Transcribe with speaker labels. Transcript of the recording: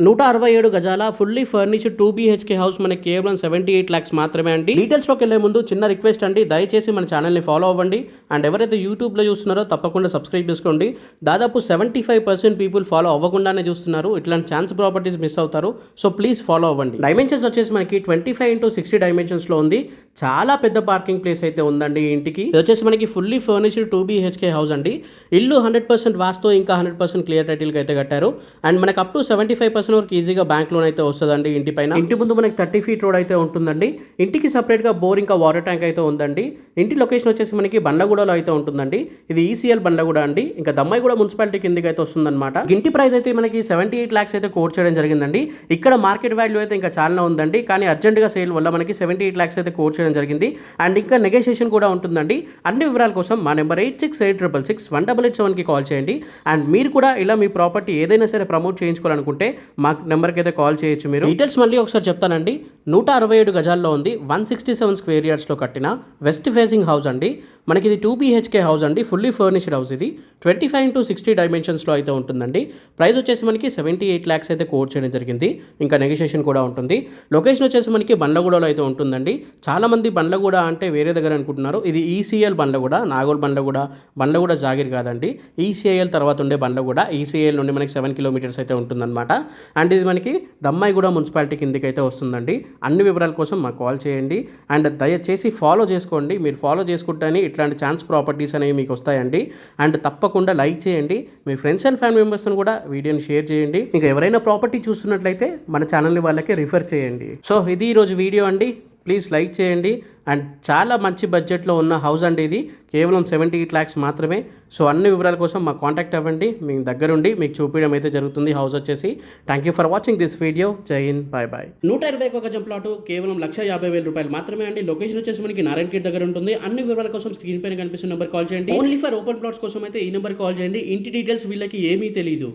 Speaker 1: 167 గజాల fully furnished 2 BHK house మనకి కేవలం 78 lakhs మాత్రమే అండి. డీటెయిల్స్లోకి వెళ్ళే ముందు చిన్న రిక్వెస్ట్ అండి, దయచేసి మన ఛానల్ని ఫాలో అవ్వండి. అండ్ ఎవరైతే యూట్యూబ్లో చూస్తున్నారో తప్పకుండా సబ్స్క్రైబ్ చేసుకోండి. దాదాపు 75% పీపుల్ ఫాలో అవ్వకుండానే చూస్తున్నారు. ఇట్లాంటి ఛాన్స్ ప్రాపర్టీస్ మిస్ అవుతారు. సో ప్లీజ్ ఫాలో అవ్వండి. డైమెన్షన్స్ వచ్చేసి మనకి 25x60 డైమెన్షన్స్లో ఉంది. చాలా పెద్ద పార్కింగ్ ప్లేస్ అయితే ఉందండి ఈ ఇంటికి. ఇది వచ్చేసి మనకి ఫుల్లీ ఫర్నిష్డ్ 2 BHK హౌస్ అండి. ఇల్లు 100% వాస్తు, ఇంకా 100% క్లియర్ టైటిల్కి అయితే కట్టారు. అండ్ మనకు అప్ టు 75% వరకు ఈజీగా బ్యాంక్ లోన్ అయితే వస్తుందండి ఇంటి పైన. ఇంటి ముందు మనకి 30 feet రోడ్ అయితే ఉంటుందండి. ఇంటికి సపరేట్ గా బోర్ ఇంకా వాటర్ ట్యాంక్ అయితే ఉందండి. ఇంటి లొకేషన్ వచ్చేసి మనకి బండ్లగూడలో అయితే ఉంటుందండి. ఇది ECL బండ్లగూడ అండి. ఇంకా దమ్మాయిగూడ మున్సిపాలిటీ కిందకి అయితే వస్తుందన్నమాట. ఇంటి ప్రైస్ అయితే మనకి 78 lakhs అయితే కోట్ చేయడం జరిగిందండి. ఇక్కడ మార్కెట్ వాల్యూ అయితే ఇంకా చాలా ఉందండి, కానీ అర్జెంట్ గా సేల్ వల్ల మనకి 78 lakhs అయితే కోట్ చేయడం జరిగింది. అండ్ ఇంకా నెగోషియేషన్ కూడా ఉంటుందండి. అన్ని వివరాల కోసం మా నెంబర్ 8686661887 కి కాల్ చేయండి. అండ్ మీరు కూడా ఇలా మీ ప్రాపర్టీ ఏదైనా సరే ప్రమోట్ చేయించుకోవాలనుకుంటే మా నెంబర్కి అయితే కాల్ చేయొచ్చు. మీరు డీటెయిల్స్ మళ్ళీ ఒకసారి చెప్తానండి. 167 గజాల్లో ఉంది. 167 square yardsలో కట్టిన వెస్ట్ ఫేసింగ్ హౌస్ అండి. మనకి ఇది 2 BHK హౌస్ అండి. Fully furnished house. ఇది 25x60 డైమెన్షన్స్లో అయితే ఉంటుందండి. ప్రైస్ వచ్చేసి మనకి 78 lakhs అయితే కోట్ చేయడం జరిగింది. ఇంకా నెగోషియేషన్ కూడా ఉంటుంది. లొకేషన్ వచ్చేసి మనకి బండ్లగూడలో అయితే ఉంటుందండి. చాలామంది బండ్లగూడ అంటే వేరే దగ్గర అనుకుంటున్నారు. ఇది ECL బండ్లగూడ, నాగోల్ బండ్లగూడ జాగిర్ కాదండి. ECL తర్వాత ఉండే బండ్లగూడ. ECL నుండి మనకి 7 kilometers అయితే ఉంటుందన్నమాట. అండ్ ఇది మనకి దమ్మాయిగూడ మున్సిపాలిటీ కిందకి అయితే వస్తుందండి. అన్ని వివరాల కోసం మాకు కాల్ చేయండి. అండ్ దయచేసి ఫాలో చేసుకోండి. మీరు ఫాలో చేసుకుంటేనే ఇట్లాంటి ఛాన్స్ ప్రాపర్టీస్ అనేవి మీకు వస్తాయండి. అండ్ తప్పకుండా లైక్ చేయండి. మీ ఫ్రెండ్స్ అండ్ ఫ్యామిలీ మెంబర్స్ని కూడా వీడియోని షేర్ చేయండి. ఇంకా ఎవరైనా ప్రాపర్టీ చూస్తున్నట్లయితే మన ఛానల్ని వాళ్ళకి రిఫర్ చేయండి. సో ఇది ఈరోజు వీడియో అండి. ప్లీజ్ లైక్ చేయండి. అండ్ చాలా మంచి బడ్జెట్లో ఉన్న హౌస్ అండి ఇది. కేవలం 78 lakhs మాత్రమే. సో అన్ని వివరాల కోసం మాకు కాంటాక్ట్ అవ్వండి. మీ దగ్గరుండి మీకు చూపించడం అయితే జరుగుతుంది హౌస్ వచ్చేసి. Thank you for watching this video. జై హింద్, బాయ్ బాయ్. 121 గజం ప్లాటు కేవలం 1,50,000 రూపాయలు మాత్రమే అండి. లొకేషన్ వచ్చేసి మనకి నారాయణఖేడ్ దగ్గర ఉంటుంది. అన్ని వివరాల కోసం స్క్రీన్ పైన కనిపిస్తున్న నెంబర్ కాల్ చేయండి. ఓన్లీ ఫర్ ఓపెన్ ప్లాట్స్ కోసం అయితే ఈ నెంబర్ కాల్ చేయండి. ఇంటి డీటెయిల్స్ వీళ్ళకి ఏమీ తెలియదు.